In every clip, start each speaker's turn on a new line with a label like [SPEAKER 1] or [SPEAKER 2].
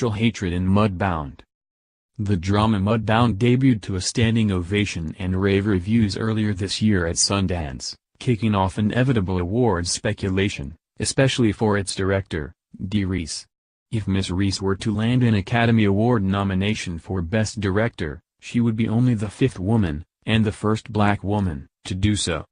[SPEAKER 1] racial hatred in Mudbound. The drama Mudbound debuted to a standing ovation and rave reviews earlier this year at Sundance, kicking off inevitable awards speculation, especially for its director, Dee Rees. If Miss Rees were to land an Academy Award nomination for Best Director, she would be only the fifth woman, and the first black woman, to do so.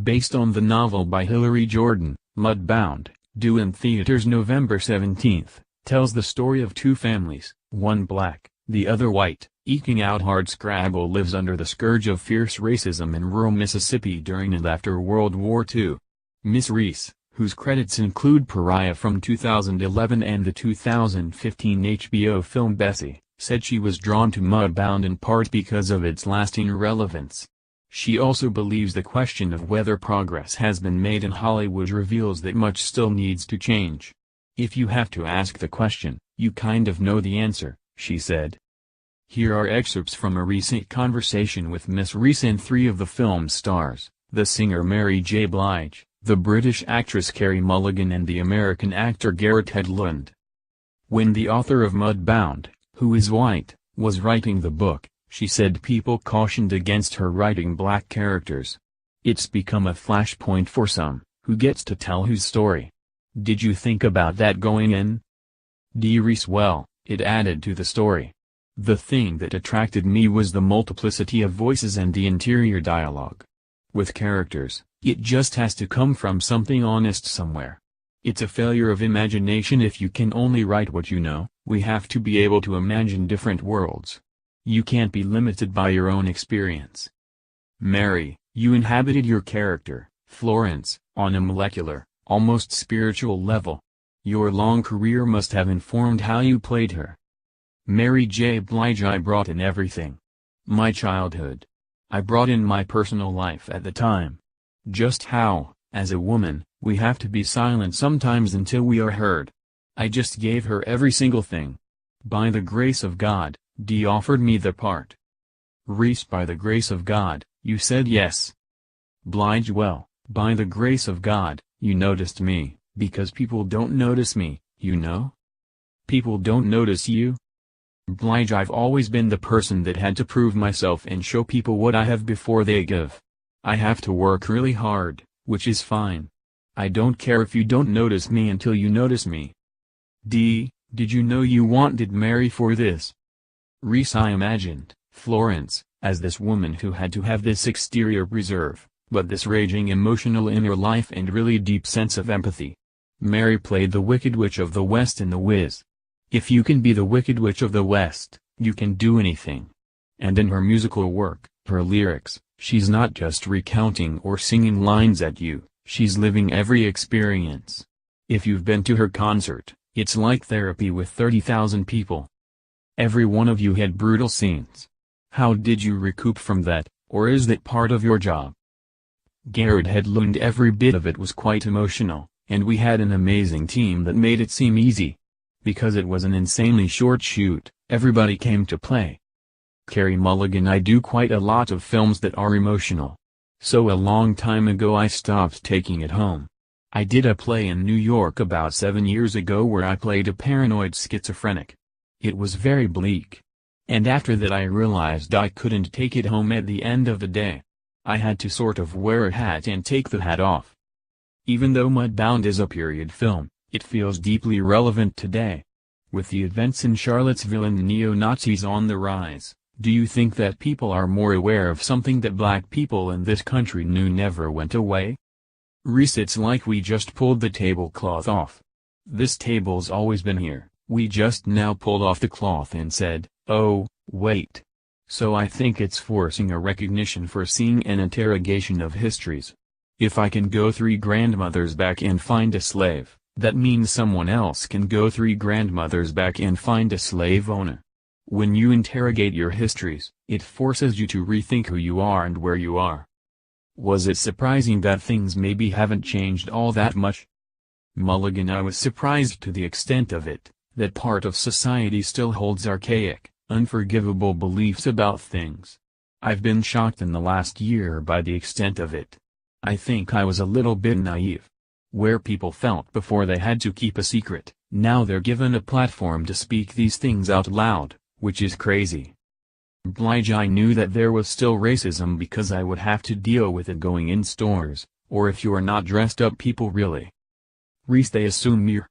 [SPEAKER 1] Based on the novel by Hilary Jordan, Mudbound, due in theaters November 17, tells the story of two families, one black, the other white, eking out hardscrabble lives under the scourge of fierce racism in rural Mississippi during and after World War II. Miss Rees, whose credits include Pariah from 2011 and the 2015 HBO film Bessie, said she was drawn to Mudbound in part because of its lasting relevance. She also believes the question of whether progress has been made in Hollywood reveals that much still needs to change. If you have to ask the question, you kind of know the answer, she said. Here are excerpts from a recent conversation with Miss Rees and three of the film's stars, the singer Mary J. Blige, the British actress Carey Mulligan and the American actor Garrett Hedlund. When the author of Mudbound, who is white, was writing the book, she said people cautioned against her writing black characters. It's become a flashpoint for some, who gets to tell whose story. Did you think about that going in? Dee Rees: well, it added to the story. The thing that attracted me was the multiplicity of voices and the interior dialogue. With characters, it just has to come from something honest somewhere. It's a failure of imagination if you can only write what you know. We have to be able to imagine different worlds. You can't be limited by your own experience. Mary, you inhabited your character, Florence, on a molecular, almost spiritual level. Your long career must have informed how you played her. Mary J. Blige: I brought in everything. My childhood. I brought in my personal life at the time. Just how, as a woman, we have to be silent sometimes until we are heard. I just gave her every single thing. By the grace of God, Dee offered me the part. Rees: by the grace of God, you said yes. Blige: well, by the grace of God, you noticed me, because people don't notice me, you know? People don't notice you? Blige: I've always been the person that had to prove myself and show people what I have before they give. I have to work really hard, which is fine. I don't care if you don't notice me until you notice me. Dee: did you know you wanted Mary for this? Rees: I imagined Florence as this woman who had to have this exterior reserve, but this raging emotional inner life and really deep sense of empathy. Mary played the Wicked Witch of the West in The Wiz. If you can be the Wicked Witch of the West, you can do anything. And in her musical work, her lyrics, she's not just recounting or singing lines at you, she's living every experience. If you've been to her concert, it's like therapy with 30,000 people. Every one of you had brutal scenes. How did you recoup from that, or is that part of your job? Garrett Hedlund: every bit of it was quite emotional, and we had an amazing team that made it seem easy. Because it was an insanely short shoot, everybody came to play. Carey Mulligan: I do quite a lot of films that are emotional. So a long time ago I stopped taking it home. I did a play in New York about 7 years ago where I played a paranoid schizophrenic. It was very bleak. And after that I realized I couldn't take it home at the end of the day. I had to sort of wear a hat and take the hat off. Even though Mudbound is a period film, it feels deeply relevant today. With the events in Charlottesville and neo-Nazis on the rise, do you think that people are more aware of something that black people in this country knew never went away? Rees: it's like we just pulled the tablecloth off. This table's always been here, we just now pulled off the cloth and said, oh, wait. So I think it's forcing a recognition for seeing an interrogation of histories. If I can go 3 grandmothers back and find a slave, that means someone else can go 3 grandmothers back and find a slave owner. When you interrogate your histories, it forces you to rethink who you are and where you are. Was it surprising that things maybe haven't changed all that much? Mulligan: I was surprised to the extent of it, that part of society still holds archaic, unforgivable beliefs about things. I've been shocked in the last year by the extent of it. I think I was a little bit naive. Where people felt before they had to keep a secret, Now they're given a platform to speak these things out loud, which is crazy. Blige, I knew that there was still racism because I would have to deal with it going in stores, or if you're not dressed up people really. Reese, they assume you're